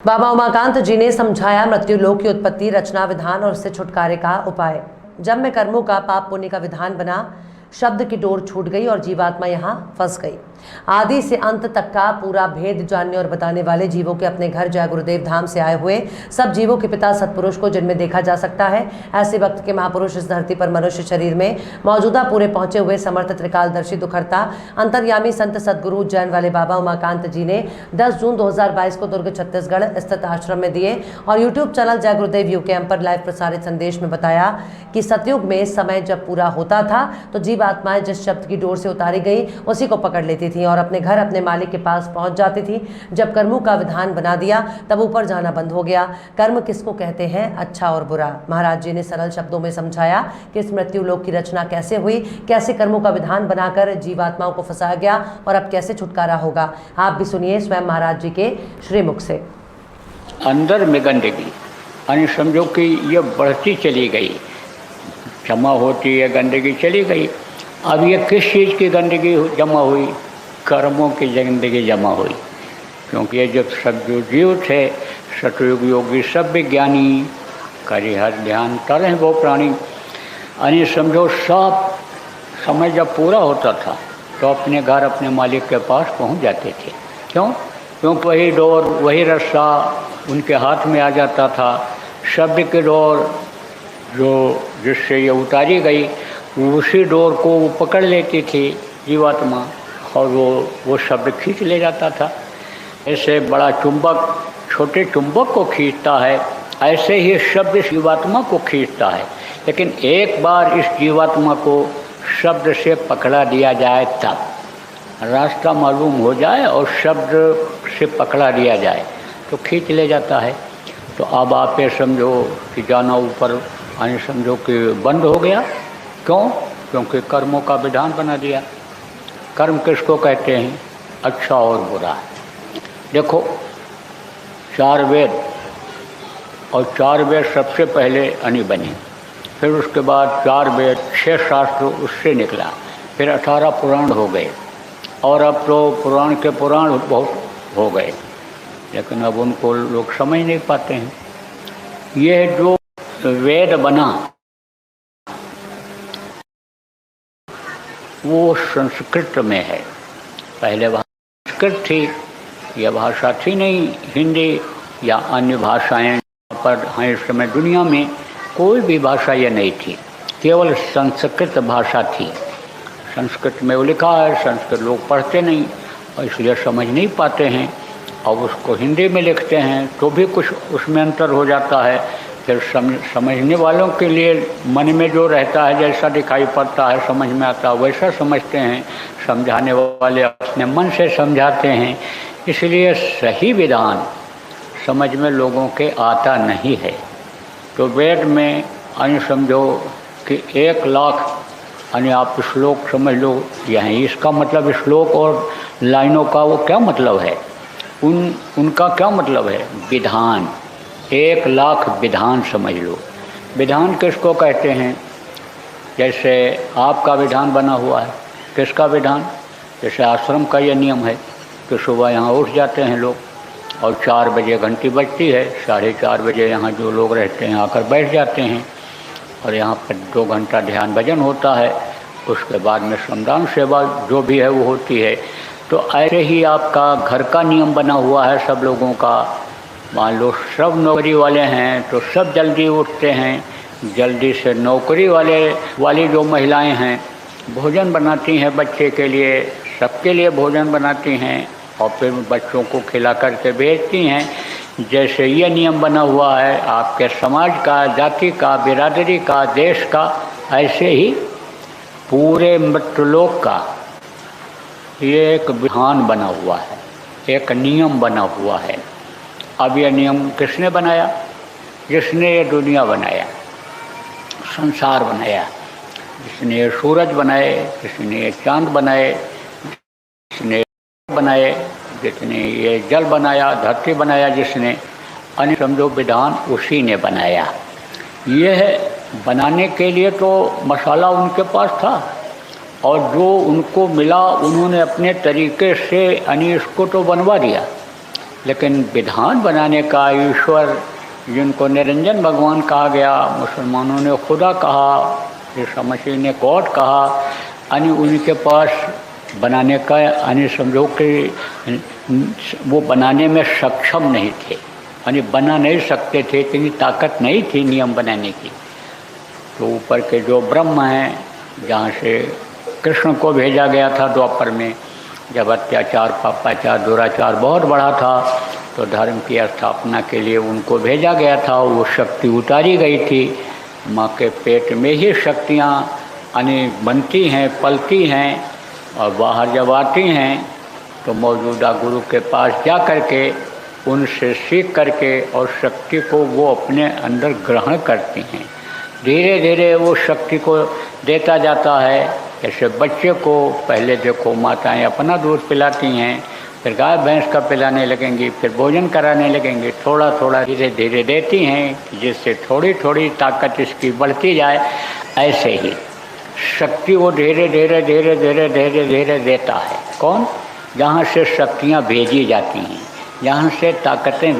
बाबा उमाकांत जी ने समझाया मृत्यु लोक की उत्पत्ति, रचना, विधान और उससे छुटकारे का उपाय। जब में कर्मों का पाप पुण्य का विधान बना, शब्द की डोर छूट गई और जीवात्मा यहाँ फंस गई। आदि से अंत तक का पूरा भेद जानने और बताने वाले जीवों के अपने घर जय गुरुदेव धाम से आए हुए सब जीवों के पिता सतपुरुष को जिनमें देखा जा सकता है, ऐसे वक्त के महापुरुष इस धरती पर मनुष्य शरीर में मौजूदा पूरे पहुंचे हुए समर्थ त्रिकालदर्शी दुखहर्ता अंतर्यामी संत सदगुरु जैन वाले बाबा उमाकांत जी ने 10 जून 2022 को दुर्ग छत्तीसगढ़ स्थित आश्रम में दिए और यूट्यूब चैनल जय गुरुदेव यूकेएम पर लाइव प्रसारित संदेश में बताया कि सतयुग में समय जब पूरा होता था तो जीव आत्माएं जिस शब्द की डोर से उतारी गई उसी को पकड़ लेती थी और अपने घर अपने मालिक के पास पहुंच जाती थी। जब कर्मों का विधान बना दिया तब ऊपर जाना बंद हो गया। कर्म किसको कहते हैं, अच्छा और बुरा। महाराज जी ने सरल शब्दों में समझाया कि इस मृत्यु लोक की रचना कैसे हुई, कैसे कर्मों का विधान बनाकर जीवात्माओं को फंसाया गया और अब कैसे छुटकारा होगा। आप भी सुनिए स्वयं महाराज जी के श्रीमुख से। अंदर में गंदगी यानी समझो कि ये बढ़ती चली गई, जमा होती है, गंदगी चली गई। अब ये किस चीज़ की गंदगी जमा हुई? कर्मों की गंदगी जमा हुई। क्योंकि ये जब सब जो जीव थे, सतयुग योगी सब विज्ञानी करिहर ध्यान कर रहे हैं वो प्राणी, यानी समझो सब समय जब पूरा होता था तो अपने घर अपने मालिक के पास पहुंच जाते थे। क्योंकि वही डोर वही रस्सा उनके हाथ में आ जाता था। शब्द की डोर जो जिससे ये उतारी गई उसी डोर को वो पकड़ लेती थी जीवात्मा और वो शब्द खींच ले जाता था। ऐसे बड़ा चुंबक छोटे चुंबक को खींचता है, ऐसे ही शब्द जीवात्मा को खींचता है। लेकिन एक बार इस जीवात्मा को शब्द से पकड़ा दिया जाए, तब रास्ता मालूम हो जाए और शब्द से पकड़ा दिया जाए तो खींच ले जाता है। तो अब आप ये समझो कि जाना ऊपर यानी समझो कि बंद हो गया। क्यों? क्योंकि कर्मों का विधान बना दिया। कर्म किसको कहते हैं? अच्छा और बुरा। देखो, 4 वेद और 4 वेद सबसे पहले यानी बने, फिर उसके बाद 4 वेद 6 शास्त्र उससे निकला, फिर 18 पुराण हो गए और अब तो पुराण के पुराण बहुत हो गए, लेकिन अब उनको लोग समझ नहीं पाते हैं। ये जो वेद बना वो संस्कृत में है। पहले संस्कृत थी, यह भाषा थी नहीं हिंदी या अन्य भाषाएं पर हैं। इस समय दुनिया में कोई भी भाषा ये नहीं थी, केवल संस्कृत भाषा थी। संस्कृत में वो लिखा है, संस्कृत लोग पढ़ते नहीं और इसलिए समझ नहीं पाते हैं और उसको हिंदी में लिखते हैं तो भी कुछ उसमें अंतर हो जाता है। फिर समझने वालों के लिए मन में जो रहता है, जैसा दिखाई पड़ता है, समझ में आता है वैसा समझते हैं। समझाने वाले अपने मन से समझाते हैं, इसलिए सही विधान समझ में लोगों के आता नहीं है। तो वेद में यानी समझो कि 1 लाख यानी आप श्लोक समझ लो, यहीं इसका मतलब श्लोक और लाइनों का वो क्या मतलब है, उनका क्या मतलब है? विधान। 1 लाख विधान समझ लो। विधान किसको कहते हैं? जैसे आपका विधान बना हुआ है, किसका विधान? जैसे आश्रम का ये नियम है कि सुबह यहाँ उठ जाते हैं लोग और 4 बजे घंटी बजती है, 4:30 बजे यहाँ जो लोग रहते हैं आकर बैठ जाते हैं और यहाँ पर 2 घंटा ध्यान भजन होता है। उसके बाद में श्रमदान सेवा जो भी है वो होती है। तो ऐसे ही आपका घर का नियम बना हुआ है सब लोगों का। मान लो सब नौकरी वाले हैं तो सब जल्दी उठते हैं, जल्दी से नौकरी वाली जो महिलाएं हैं भोजन बनाती हैं बच्चे के लिए, सबके लिए भोजन बनाती हैं और फिर बच्चों को खिला करके भेजती हैं। जैसे ये नियम बना हुआ है आपके समाज का, जाति का, बिरादरी का, देश का, ऐसे ही पूरे मृत्युलोक का ये एक विधान बना हुआ है, एक नियम बना हुआ है। अब यह नियम किसने बनाया? जिसने ये दुनिया बनाया, संसार बनाया, जिसने ये सूरज बनाए, जिसने ये चांद बनाए, जिसने बनाए, जिसने ये जल बनाया, धरती बनाया, जिसने अन्य समझो विधान उसी ने बनाया। यह बनाने के लिए तो मसाला उनके पास था और जो उनको मिला उन्होंने अपने तरीके से यानी इसको तो बनवा दिया। लेकिन विधान बनाने का ईश्वर, जिनको निरंजन भगवान कहा गया, मुसलमानों ने खुदा कहा, ईसा मसीह ने गॉड कहा, यानी उनके पास बनाने का, यानी समझो कि वो बनाने में सक्षम नहीं थे, यानी बना नहीं सकते थे, इतनी ताकत नहीं थी नियम बनाने की। तो ऊपर के जो ब्रह्म हैं, जहाँ से कृष्ण को भेजा गया था द्वापर में, जब अत्याचार, पापाचार, दुराचार बहुत बढ़ा था, तो धर्म की स्थापना के लिए उनको भेजा गया था। वो शक्ति उतारी गई थी। माँ के पेट में ही शक्तियाँ यानी बनती हैं, पलती हैं, और बाहर जब आती हैं तो मौजूदा गुरु के पास जा कर के उनसे सीख करके और शक्ति को वो अपने अंदर ग्रहण करती हैं। धीरे धीरे वो शक्ति को देता जाता है। जैसे बच्चे को पहले देखो माताएं अपना दूध पिलाती हैं, फिर गाय भैंस का पिलाने लगेंगी, फिर भोजन कराने लगेंगी, थोड़ा थोड़ा धीरे धीरे देती हैं, जिससे थोड़ी थोड़ी ताकत इसकी बढ़ती जाए। ऐसे ही शक्ति वो धीरे धीरे धीरे धीरे धीरे धीरे देता है। कौन? जहाँ से शक्तियाँ भेजी जाती हैं, जहाँ से ताकतें